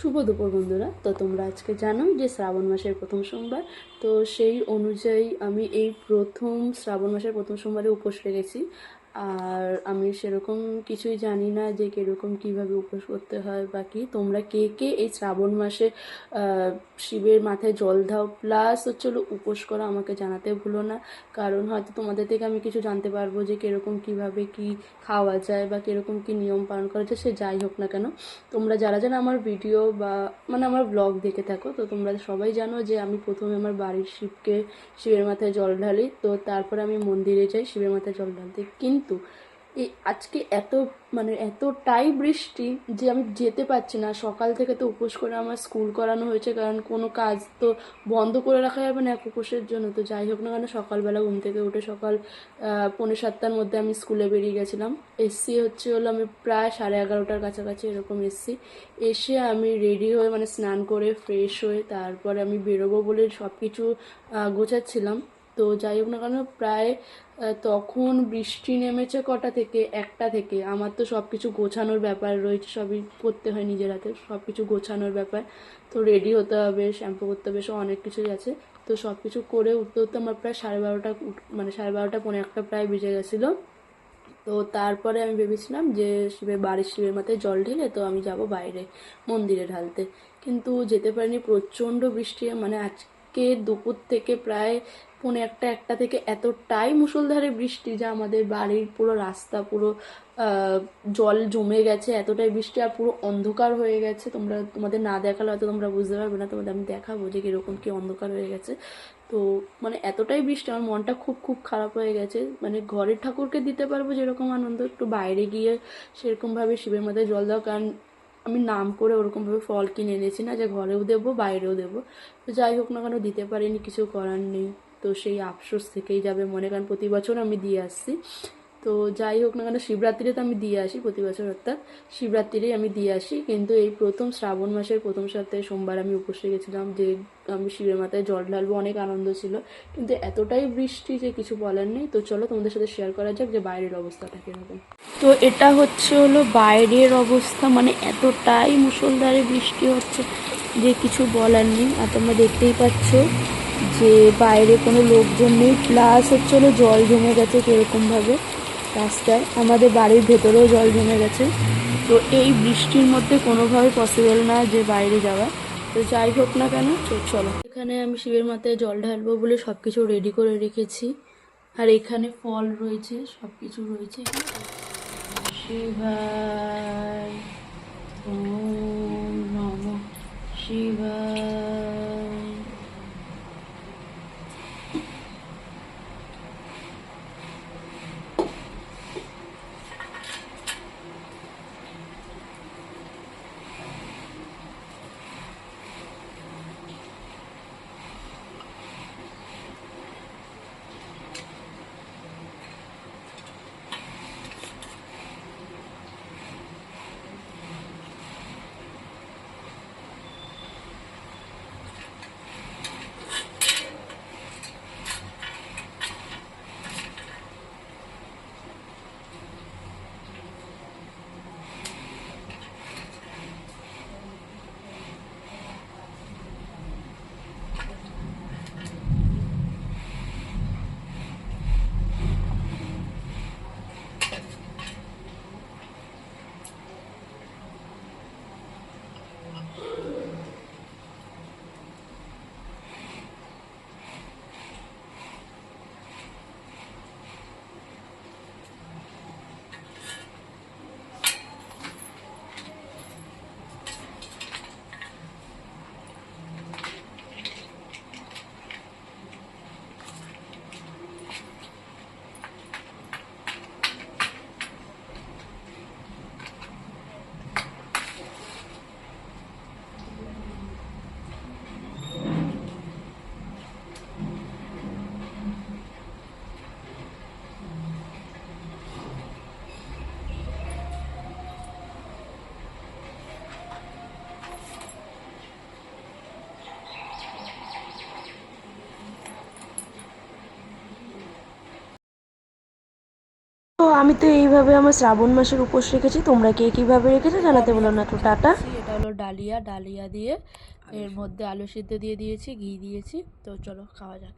শুভ দুপুর বন্ধুরা। তো তোমরা আজকে জানোই যে শ্রাবণ মাসের প্রথম সোমবার। তো সেই অনুযায়ী আমি এই প্রথম শ্রাবণ মাসের প্রথম সোমবারে উপোস রেখেছি। আর আমি সেরকম কিছুই জানি না যে কীরকম কীভাবে উপোস করতে হয় বা কি। তোমরা কে কে এই শ্রাবণ মাসে শিবের মাথায় জল দাও প্লাস হলো উপোস করা আমাকে জানাতে ভুলো না। কারণ হয়তো তোমাদের থেকে আমি কিছু জানতে পারবো যে কীরকম কীভাবে কি খাওয়া যায় বা কীরকম কী নিয়ম পালন করা যায়, সে যাই হোক না কেন। তোমরা যারা যারা আমার ভিডিও বা আমার ব্লগ দেখে থাকো, তো তোমরা সবাই জানো যে আমি প্রথমে আমার বাড়ির শিবের মাথায় জল ঢালি। তো তারপরে আমি মন্দিরে যাই শিবের মাথায় জল ঢালতে। কিন্তু এই আজকে এতটাই বৃষ্টি যে আমি যেতে পারছি না। সকাল থেকে তো উপোস করে আমার স্কুল করানো হয়েছে, কারণ কোনো কাজ তো বন্ধ করে রাখা যাবে না এক উপোসের জন্য। তো যাই হোক না কেন, সকালবেলা ঘুম থেকে উঠে সকাল 6:45 মধ্যে আমি স্কুলে বেরিয়ে গেছিলাম। এসছি আমি প্রায় 11:30টার কাছাকাছি এরকম এসছি। এসে আমি রেডি হয়ে স্নান করে ফ্রেশ হয়ে তারপরে আমি বেরোবো বলে সব কিছু গোছাচ্ছিলাম। তো যাই হোক না কেন, প্রায় তখন বৃষ্টি নেমেছে কটা থেকে, 1টা থেকে। আমার তো সব কিছু গোছানোর ব্যাপার রয়েছে, সবই করতে হয় নিজের হাতে, সব কিছু গোছানোর ব্যাপার। তো রেডি হতে হবে, শ্যাম্পু করতে হবে, সব অনেক কিছুই আছে। তো সব কিছু করে উঠতে উঠতে আমার প্রায় 12:30 12:30 পৌনে 1টা প্রায় বেজে গেছিলো। তো তারপরে আমি ভেবেছিলাম যে শিবের মাথায় জল ঢেলে তো আমি যাব বাইরে মন্দিরে ঢালতে। কিন্তু যেতে পারিনি, প্রচণ্ড বৃষ্টি। আজকে দুপুর থেকে প্রায় পৌনে 1টা থেকে এতটাই মুষলধারে বৃষ্টি যে আমাদের বাড়ির পুরো রাস্তা পুরো জল জমে গেছে। এতটাই বৃষ্টি আর পুরো অন্ধকার হয়ে গেছে। তোমাদের না দেখালে হয়তো তোমরা বুঝতে পারবে না, তোমাদের আমি দেখাবো যে কীরকম কী অন্ধকার হয়ে গেছে। তো এতটাই বৃষ্টি, আমার মনটা খুব খুব খারাপ হয়ে গেছে। ঘরের ঠাকুরকে দিতে পারবো যেরকম আনন্দ, একটু বাইরে গিয়ে সেরকমভাবে শিবের মাথায় জল দাও। কারণ আমি নাম করে ওরকমভাবে ফল কিনে এনেছি না যে ঘরেও দেবো বাইরেও দেবো। তো যাই হোক না কেন, দিতে পারিনি, কিছু করার নেই। তো সেই আফসোস থেকেই যাবে মনে, কারণ প্রতি বছর আমি দিয়ে আসছি। তো যাই হোক না কেন, শিবরাত্রিতে তো আমি দিয়ে আসি প্রতি বছর, অর্থাৎ শিবরাত্রিরেই আমি দিয়ে আসি। কিন্তু এই প্রথম শ্রাবণ মাসের প্রথম সপ্তাহে সোমবার আমি উপোসে গেছিলাম যে আমি শিবের মাথায় জল ঢালবো, অনেক আনন্দ ছিল। কিন্তু এতটাই বৃষ্টি যে কিছু বলার নেই। তো চলো তোমাদের সাথে শেয়ার করা যাক যে বাইরের অবস্থাটা কীরকম। তো এটা হলো বাইরের অবস্থা, এতটাই মুষলধারে বৃষ্টি হচ্ছে যে কিছু বলার নেই। আর তোমরা দেখতেই পাচ্ছ যে বাইরে কোনো লোকজন নেই, প্লাস জল জমে গেছে কীরকমভাবে রাস্তায়। আমাদের বাড়ির ভেতরেও জল জমে গেছে। তো এই বৃষ্টির মধ্যে কোনোভাবে পসিবল না যে বাইরে যাওয়া। তো যাই হোক না কেন, চলো। এখানে আমি শিবের মাথায় জল ঢালবো বলে সব কিছু রেডি করে রেখেছি। আর এখানে ফল রয়েছে, সব কিছু রয়েছে। শিবায় ওম নমঃ শিবায়। তো আমি তো এইভাবে আমার শ্রাবণ মাসের উপোস রেখেছি। তোমরা কে কীভাবে রেখেছো জানাতে বলো না। তো টাটা। এটা হলো ডালিয়া, ডালিয়া দিয়ে এর মধ্যে আলু সিদ্ধ দিয়ে দিয়েছি, ঘি দিয়েছি। তো চলো খাওয়া যাক।